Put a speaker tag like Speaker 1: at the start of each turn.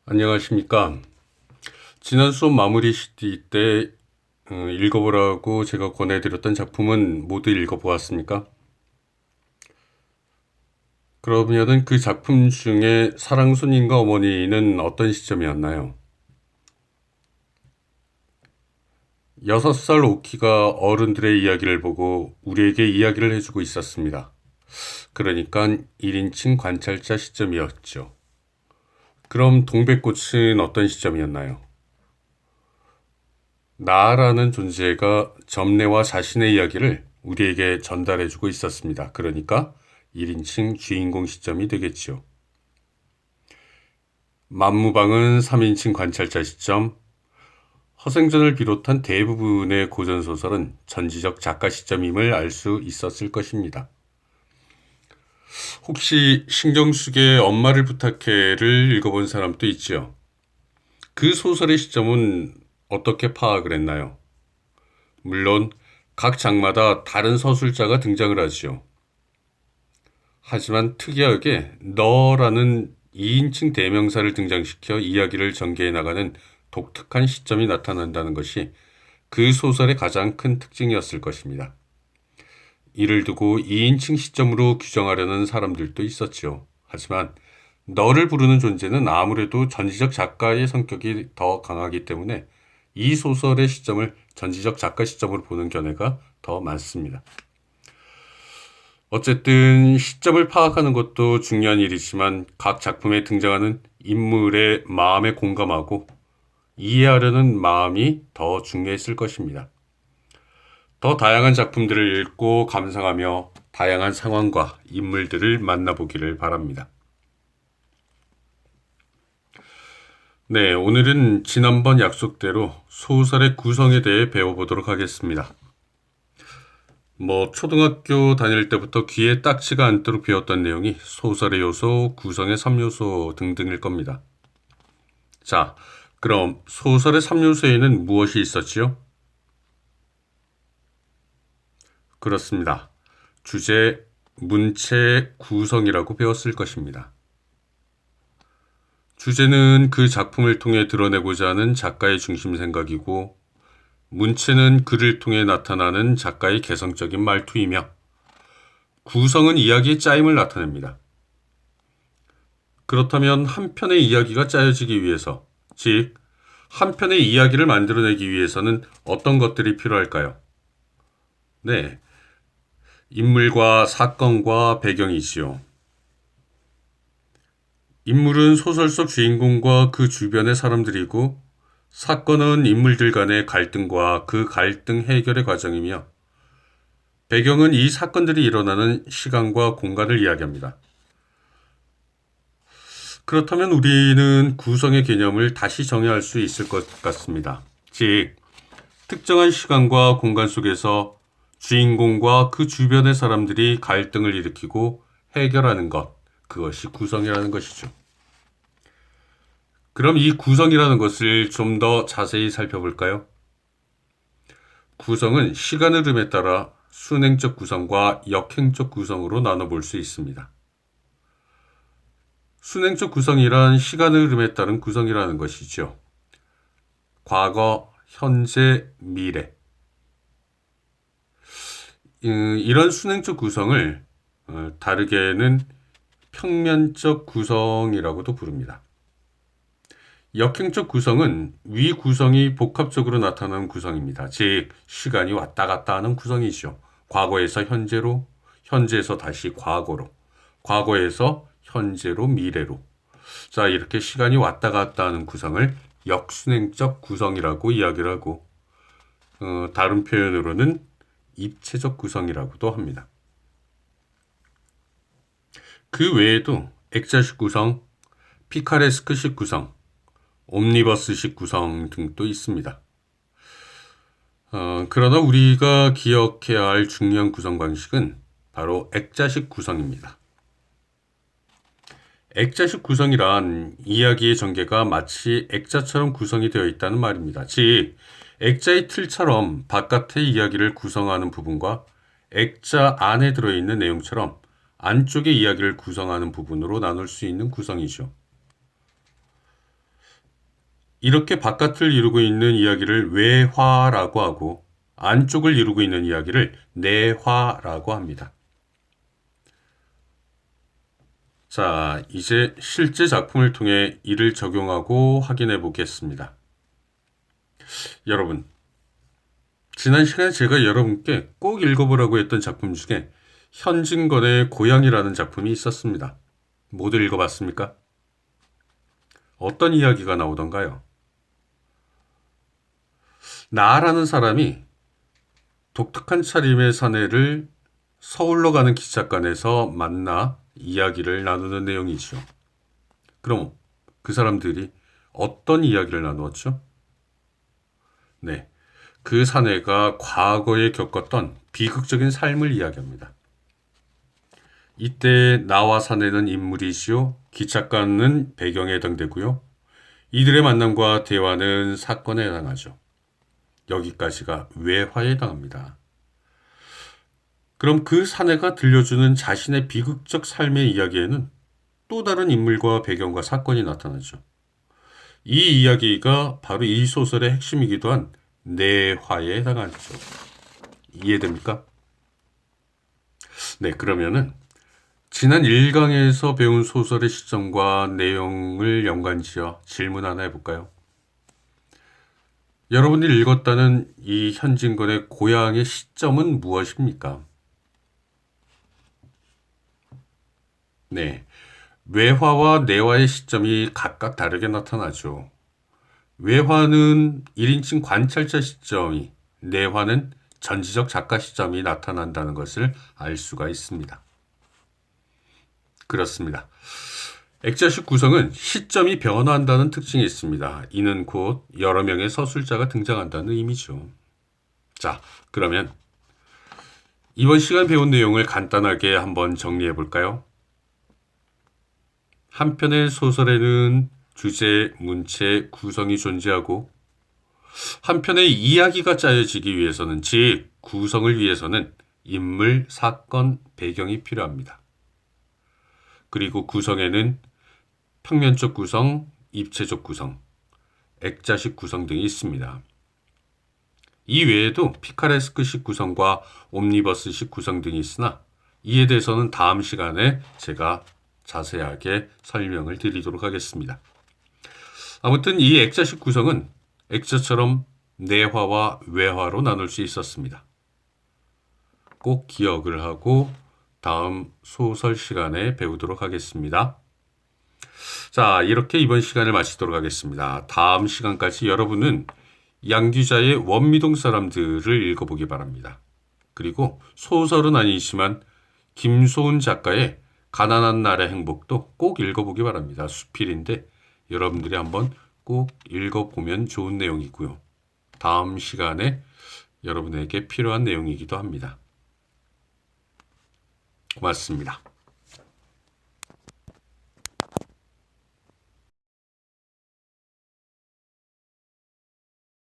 Speaker 1: 안녕하십니까. 지난 수업 마무리 시기 때 읽어보라고 제가 권해드렸던 작품은 모두 읽어보았습니까? 그러면은 그 작품 중에 사랑손님과 어머니는 어떤 시점이었나요? 6살 오키가 어른들의 이야기를 보고 우리에게 이야기를 해주고 있었습니다. 그러니까 1인칭 관찰자 시점이었죠. 그럼 동백꽃은 어떤 시점이었나요? 나라는 존재가 점례와 자신의 이야기를 우리에게 전달해주고 있었습니다. 그러니까 1인칭 주인공 시점이 되겠죠. 만무방은 3인칭 관찰자 시점, 허생전을 비롯한 대부분의 고전소설은 전지적 작가 시점임을 알 수 있었을 것입니다. 혹시 신경숙의 엄마를 부탁해를 읽어본 사람도 있죠. 그 소설의 시점은 어떻게 파악을 했나요? 물론 각 장마다 다른 서술자가 등장을 하죠. 하지만 특이하게 너라는 2인칭 대명사를 등장시켜 이야기를 전개해 나가는 독특한 시점이 나타난다는 것이 그 소설의 가장 큰 특징이었을 것입니다. 이를 두고 2인칭 시점으로 규정하려는 사람들도 있었죠. 하지만 너를 부르는 존재는 아무래도 전지적 작가의 성격이 더 강하기 때문에 이 소설의 시점을 전지적 작가 시점으로 보는 견해가 더 많습니다. 어쨌든 시점을 파악하는 것도 중요한 일이지만 각 작품에 등장하는 인물의 마음에 공감하고 이해하려는 마음이 더 중요했을 것입니다. 더 다양한 작품들을 읽고 감상하며 다양한 상황과 인물들을 만나보기를 바랍니다. 네, 오늘은 지난번 약속대로 소설의 구성에 대해 배워보도록 하겠습니다. 초등학교 다닐 때부터 귀에 딱지가 않도록 배웠던 내용이 소설의 요소, 구성의 3요소 등등일 겁니다. 자, 그럼 소설의 3요소에는 무엇이 있었지요? 그렇습니다. 주제, 문체, 구성이라고 배웠을 것입니다. 주제는 그 작품을 통해 드러내고자 하는 작가의 중심 생각이고, 문체는 글을 통해 나타나는 작가의 개성적인 말투이며, 구성은 이야기의 짜임을 나타냅니다. 그렇다면 한 편의 이야기가 짜여지기 위해서, 즉, 한 편의 이야기를 만들어내기 위해서는 어떤 것들이 필요할까요? 네, 인물과 사건과 배경이지요. 인물은 소설 속 주인공과 그 주변의 사람들이고, 사건은 인물들 간의 갈등과 그 갈등 해결의 과정이며, 배경은 이 사건들이 일어나는 시간과 공간을 이야기합니다. 그렇다면 우리는 구성의 개념을 다시 정의할 수 있을 것 같습니다. 즉, 특정한 시간과 공간 속에서 주인공과 그 주변의 사람들이 갈등을 일으키고 해결하는 것, 그것이 구성이라는 것이죠. 그럼 이 구성이라는 것을 좀 더 자세히 살펴볼까요? 구성은 시간 흐름에 따라 순행적 구성과 역행적 구성으로 나눠볼 수 있습니다. 순행적 구성이란 시간 흐름에 따른 구성이라는 것이죠. 과거, 현재, 미래. 이런 순행적 구성을 다르게는 평면적 구성이라고도 부릅니다. 역행적 구성은 위 구성이 복합적으로 나타나는 구성입니다. 즉, 시간이 왔다 갔다 하는 구성이죠. 과거에서 현재로, 현재에서 다시 과거로, 과거에서 현재로, 미래로. 자, 이렇게 시간이 왔다 갔다 하는 구성을 역순행적 구성이라고 이야기를 하고, 다른 표현으로는 입체적 구성이라고도 합니다. 그 외에도 액자식 구성, 피카레스크식 구성, 옴니버스식 구성 등도 있습니다. 그러나 우리가 기억해야 할 중요한 구성 방식은 바로 액자식 구성입니다. 액자식 구성이란 이야기의 전개가 마치 액자처럼 구성이 되어 있다는 말입니다. 즉, 액자의 틀처럼 바깥의 이야기를 구성하는 부분과 액자 안에 들어있는 내용처럼 안쪽의 이야기를 구성하는 부분으로 나눌 수 있는 구성이죠. 이렇게 바깥을 이루고 있는 이야기를 외화라고 하고 안쪽을 이루고 있는 이야기를 내화라고 합니다. 자, 이제 실제 작품을 통해 이를 적용하고 확인해 보겠습니다. 여러분, 지난 시간에 제가 여러분께 꼭 읽어보라고 했던 작품 중에 현진건의 고향이라는 작품이 있었습니다. 모두 읽어봤습니까? 어떤 이야기가 나오던가요? 나라는 사람이 독특한 차림의 사내를 서울로 가는 기찻간에서 만나 이야기를 나누는 내용이죠. 그럼 그 사람들이 어떤 이야기를 나누었죠? 네, 그 사내가 과거에 겪었던 비극적인 삶을 이야기합니다. 이때 나와 사내는 인물이지요. 기찻간은 배경에 해당되고요. 이들의 만남과 대화는 사건에 해당하죠. 여기까지가 외화에 해당합니다. 그럼 그 사내가 들려주는 자신의 비극적 삶의 이야기에는 또 다른 인물과 배경과 사건이 나타나죠. 이 이야기가 바로 이 소설의 핵심이기도 한 내화에 해당하죠. 이해됩니까? 네, 그러면은 지난 1강에서 배운 소설의 시점과 내용을 연관지어 질문 하나 해볼까요? 여러분이 읽었다는 이 현진건의 고향의 시점은 무엇입니까? 네, 외화와 내화의 시점이 각각 다르게 나타나죠. 외화는 1인칭 관찰자 시점이, 내화는 전지적 작가 시점이 나타난다는 것을 알 수가 있습니다. 그렇습니다. 액자식 구성은 시점이 변화한다는 특징이 있습니다. 이는 곧 여러 명의 서술자가 등장한다는 의미죠. 자, 그러면 이번 시간 배운 내용을 간단하게 한번 정리해 볼까요? 한 편의 소설에는 주제, 문체, 구성이 존재하고 한 편의 이야기가 짜여지기 위해서는, 즉 구성을 위해서는 인물, 사건, 배경이 필요합니다. 그리고 구성에는 평면적 구성, 입체적 구성, 액자식 구성 등이 있습니다. 이 외에도 피카레스크식 구성과 옴니버스식 구성 등이 있으나 이에 대해서는 다음 시간에 제가 자세하게 설명을 드리도록 하겠습니다. 아무튼 이 액자식 구성은 액자처럼 내화와 외화로 나눌 수 있었습니다. 꼭 기억을 하고 다음 소설 시간에 배우도록 하겠습니다. 자, 이렇게 이번 시간을 마치도록 하겠습니다. 다음 시간까지 여러분은 양귀자의 원미동 사람들을 읽어보기 바랍니다. 그리고 소설은 아니지만 김소은 작가의 가난한 날의 행복도 꼭 읽어보기 바랍니다. 수필인데 여러분들이 한번 꼭 읽어보면 좋은 내용이고요. 다음 시간에 여러분에게 필요한 내용이기도 합니다. 고맙습니다.